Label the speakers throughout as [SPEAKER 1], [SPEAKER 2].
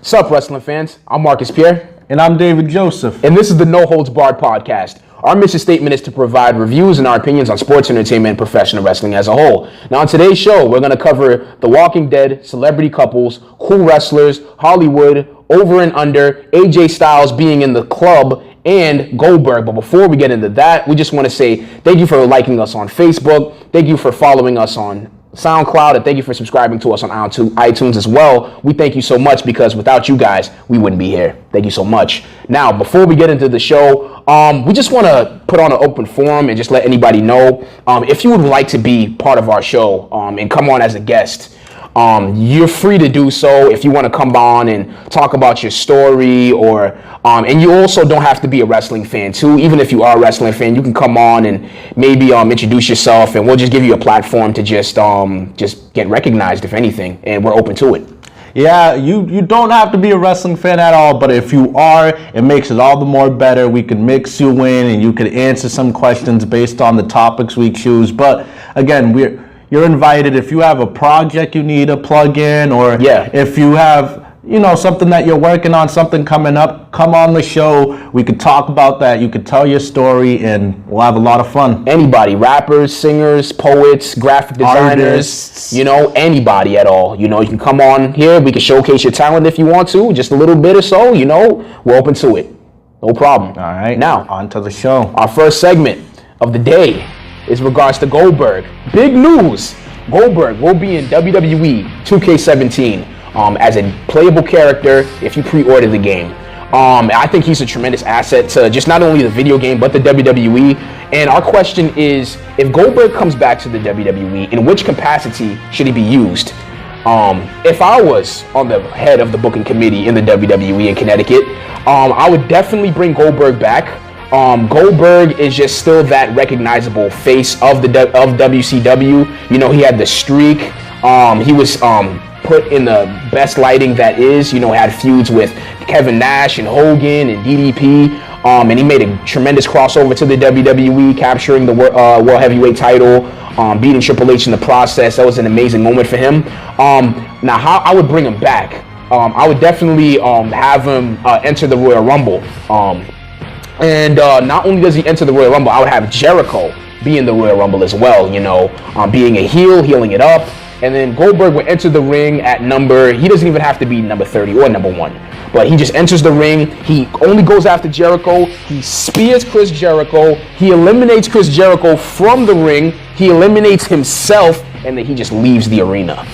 [SPEAKER 1] Sup, wrestling fans? I'm Marcus Pierre.
[SPEAKER 2] And I'm David Joseph.
[SPEAKER 1] And this is the No Holds Barred podcast. Our mission statement is to provide reviews and our opinions on sports, entertainment, and professional wrestling as a whole. Now, on today's show, we're going to cover The Walking Dead, celebrity couples, cool wrestlers, Hollywood, over and under, AJ Styles being in the club, and Goldberg. But before we get into that, we just want to say thank you for liking us on Facebook. Thank you for following us on SoundCloud, and thank you for subscribing to us on iTunes as well. We thank you so much because without you guys, we wouldn't be here. Thank you so much. Now, before we get into the show, we just want to put on an open forum and just let anybody know if you would like to be part of our show and come on as a guest. You're free to do so if you want to come on and talk about your story, or and you also don't have to be a wrestling fan too. Even if you are a wrestling fan, you can come on and maybe introduce yourself, and we'll just give you a platform to just get recognized, if anything, and we're open to it.
[SPEAKER 2] Yeah, you don't have to be a wrestling fan at all, but if you are, it makes it all the more better. We can mix you in and you could answer some questions based on the topics we choose. But again, you're invited. If you have a project you need to plug in, or if you have, something that you're working on, something coming up, come on the show. We could talk about that. You could tell your story, and we'll have a lot of fun.
[SPEAKER 1] Anybody, rappers, singers, poets, graphic designers,
[SPEAKER 2] artists.
[SPEAKER 1] Anybody at all. You can come on here. We can showcase your talent if you want to, just a little bit or so. We're open to it. No problem.
[SPEAKER 2] All right.
[SPEAKER 1] Now,
[SPEAKER 2] on to the show.
[SPEAKER 1] Our first segment of the day is regards to Goldberg. Big news. Goldberg will be in WWE 2K17 as a playable character if you pre-order the game. I think he's a tremendous asset to just not only the video game, but the WWE. And our question is, if Goldberg comes back to the WWE, in which capacity should he be used? If I was on the head of the booking committee in the WWE in Connecticut, I would definitely bring Goldberg back. Goldberg is just still that recognizable face of WCW. He had the streak. He was put in the best lighting that is. Had feuds with Kevin Nash and Hogan and DDP. And he made a tremendous crossover to the WWE, capturing the World Heavyweight title, beating Triple H in the process. That was an amazing moment for him. Now, how I would bring him back, I would definitely have him enter the Royal Rumble. And not only does he enter the Royal Rumble, I would have Jericho be in the Royal Rumble as well, being a heel, healing it up. And then Goldberg would enter the ring at he doesn't even have to be number 30 or number 1. But he just enters the ring. He only goes after Jericho. He spears Chris Jericho. He eliminates Chris Jericho from the ring. He eliminates himself, and then he just leaves the arena.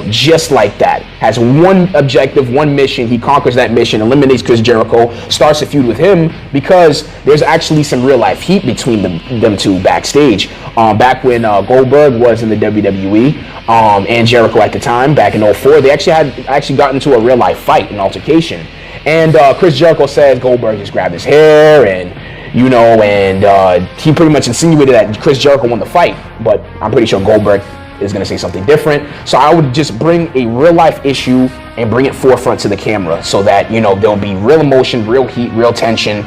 [SPEAKER 1] Just like that. Has one objective, one mission. He conquers that mission, eliminates Chris Jericho, starts a feud with him, because there's actually some real life heat between them two backstage. Back when Goldberg was in the WWE and Jericho at the time, back in 2004, they actually got into a real life fight, an altercation. And Chris Jericho says Goldberg just grabbed his hair, and he pretty much insinuated that Chris Jericho won the fight. But I'm pretty sure Goldberg is going to say something different. So I would just bring a real life issue and bring it forefront to the camera, so that there'll be real emotion, real heat, real tension,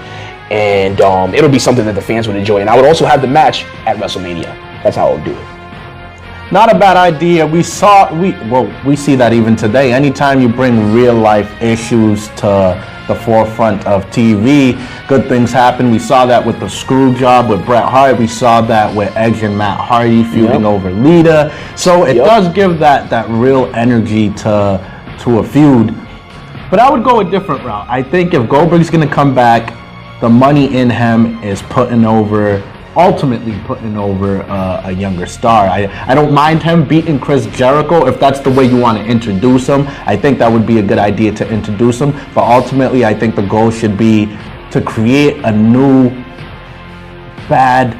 [SPEAKER 1] and it'll be something that the fans would enjoy. And I would also have the match at WrestleMania. That's how I would do it.
[SPEAKER 2] Not a bad idea. We see that even today. Anytime you bring real life issues to the forefront of TV, good things happen. We saw that with the screw job with Bret Hart. We saw that with Edge and Matt Hardy feuding over Lita. So it does give that real energy to a feud. But I would go a different route. I think if Goldberg's going to come back, the money in him is ultimately putting over a younger star. I don't mind him beating Chris Jericho if that's the way you want to introduce him. I think that would be a good idea to introduce him. But ultimately, I think the goal should be to create a new, bad,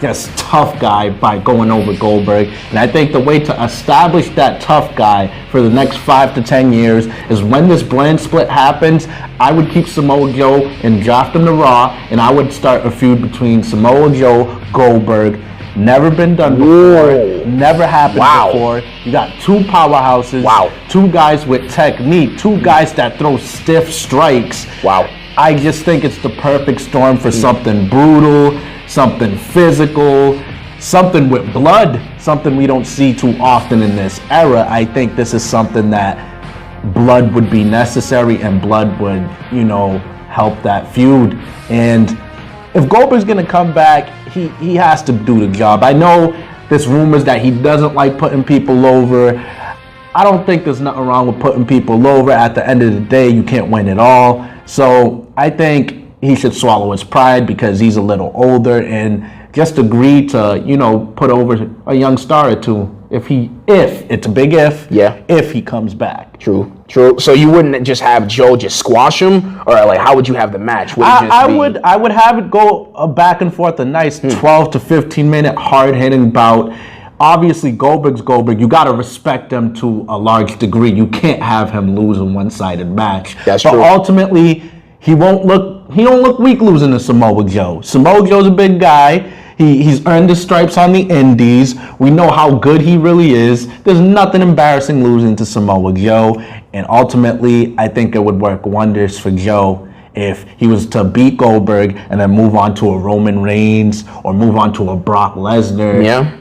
[SPEAKER 2] just tough guy by going over Goldberg. And I think the way to establish that tough guy for the next 5 to 10 years is when this brand split happens, I would keep Samoa Joe and draft him to Raw, and I would start a feud between Samoa Joe, Goldberg. Never been done before.
[SPEAKER 1] Whoa.
[SPEAKER 2] Never happened before. You got two powerhouses.
[SPEAKER 1] Wow.
[SPEAKER 2] Two guys with technique. Two guys that throw stiff strikes.
[SPEAKER 1] Wow.
[SPEAKER 2] I just think it's the perfect storm for something brutal, something physical, something with blood, something we don't see too often in this era. I think this is something that blood would be necessary and blood would, help that feud. And if Goldberg's gonna come back, he has to do the job. I know there's rumors that he doesn't like putting people over. I don't think there's nothing wrong with putting people over. At the end of the day, you can't win it all. So I think he should swallow his pride because he's a little older and just agree to, put over a young star or two. If it's a big if he comes back.
[SPEAKER 1] True. So you wouldn't just have Joe just squash him, or like how would you have the match?
[SPEAKER 2] I would have it go back and forth, a nice 12 to 15 minute hard hitting bout. Obviously, Goldberg's Goldberg. You got to respect him to a large degree. You can't have him lose a one-sided match.
[SPEAKER 1] That's true.
[SPEAKER 2] But ultimately, he don't look weak losing to Samoa Joe. Samoa Joe's a big guy. He's earned his stripes on the indies. We know how good he really is. There's nothing embarrassing losing to Samoa Joe. And ultimately, I think it would work wonders for Joe if he was to beat Goldberg and then move on to a Roman Reigns or move on to a Brock Lesnar.
[SPEAKER 1] Yeah.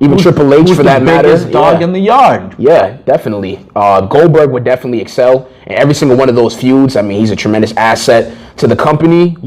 [SPEAKER 2] Even
[SPEAKER 1] Triple H for that matter.
[SPEAKER 2] Biggest dog in the yard.
[SPEAKER 1] Yeah, definitely. Goldberg would definitely excel in every single one of those feuds. I mean, he's a tremendous asset to the company,